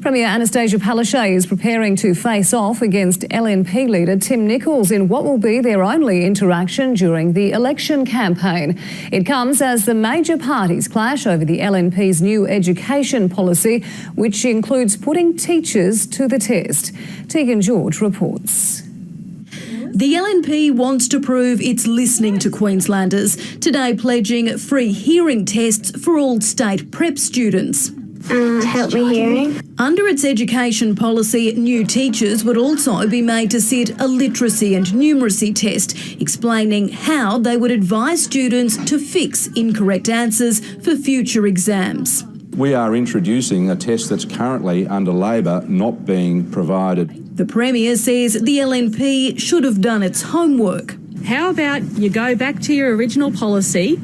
Premier Anastasia Palaszczuk is preparing to face off against LNP leader Tim Nicholls in what will be their only interaction during the election campaign. It comes as the major parties clash over the LNP's new education policy, which includes putting teachers to the test. Tegan George reports. The LNP wants to prove it's listening to Queenslanders, today pledging free hearing tests for all state prep students. Help me hearing. Under its education policy, new teachers would also be made to sit a literacy and numeracy test, explaining how they would advise students to fix incorrect answers for future exams. We are introducing a test that's currently under Labor not being provided. The Premier says the LNP should have done its homework. How about you go back to your original policy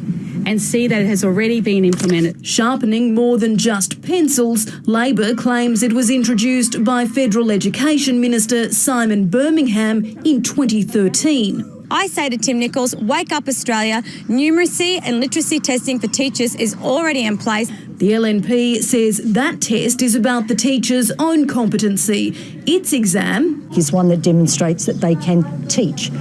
and see that it has already been implemented? Sharpening more than just pencils, Labor claims it was introduced by Federal Education Minister Simon Birmingham in 2013. I say to Tim Nicholls, wake up Australia. Numeracy and literacy testing for teachers is already in place. The LNP says that test is about the teacher's own competency. Its exam is one that demonstrates that they can teach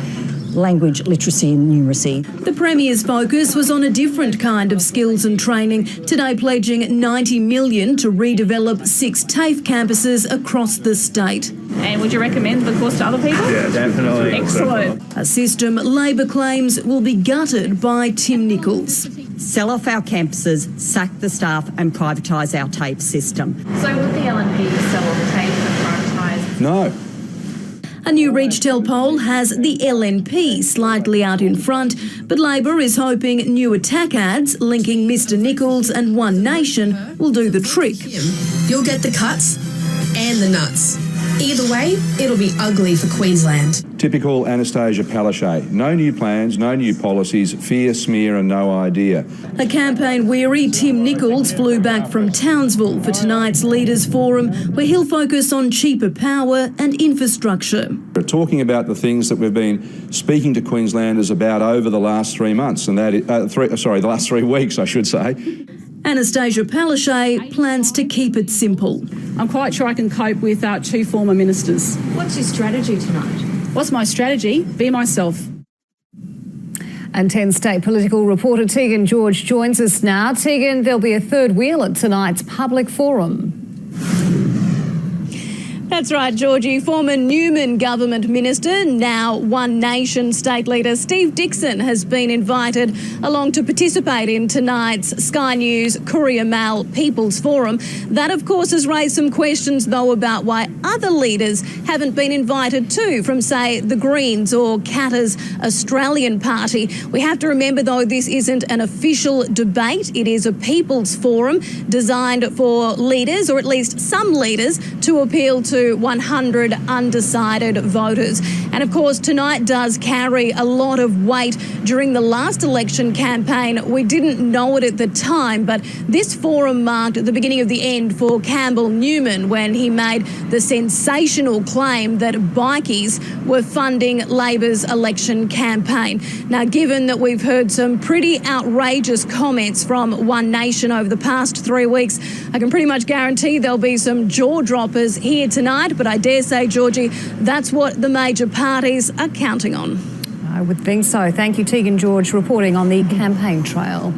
language, literacy and numeracy. The Premier's focus was on a different kind of skills and training, today pledging $90 million to redevelop 6 TAFE campuses across the state. And would you recommend the course to other people? Yeah, definitely. Excellent. A system Labor claims will be gutted by Tim Nicholls. Sell off our campuses, sack the staff and privatise our TAFE system. So would the LNP sell off TAFE and privatise? No. A new Reachtel poll has the LNP slightly out in front, but Labor is hoping new attack ads linking Mr Nicholls and One Nation will do the trick. You'll get the cuts and the nuts. Either way, it'll be ugly for Queensland. Typical Anastasia Palaszczuk. No new plans, no new policies, fear, smear and no idea. A campaign-weary Tim Nicholls flew back from Townsville for tonight's Leaders Forum, where he'll focus on cheaper power and infrastructure. We're talking about the things that we've been speaking to Queenslanders about over the last 3 months, and that is, the last 3 weeks, I should say. Anastasia Palaszczuk plans to keep it simple. I'm quite sure I can cope with 2 former ministers. What's your strategy tonight? What's my strategy? Be myself. And 10 state political reporter Tegan George joins us now. Tegan, there'll be a third wheel at tonight's public forum. That's right, Georgie. Former Newman government minister, now One Nation state leader Steve Dixon has been invited along to participate in tonight's Sky News Courier Mail People's Forum. That, of course, has raised some questions, though, about why other leaders haven't been invited too, from, say, the Greens or Katter's Australian Party. We have to remember, though, this isn't an official debate. It is a People's Forum designed for leaders, or at least some leaders, to appeal to 100 undecided voters. And of course, tonight does carry a lot of weight. During the last election campaign, we didn't know it at the time, but this forum marked the beginning of the end for Campbell Newman when he made the sensational claim that bikies were funding Labor's election campaign. Now, given that we've heard some pretty outrageous comments from One Nation over the past 3 weeks, I can pretty much guarantee there'll be some jaw droppers here tonight. But I dare say, Georgie, that's what the major parties are counting on. I would think so. Thank you, Tegan George, reporting on the campaign trail.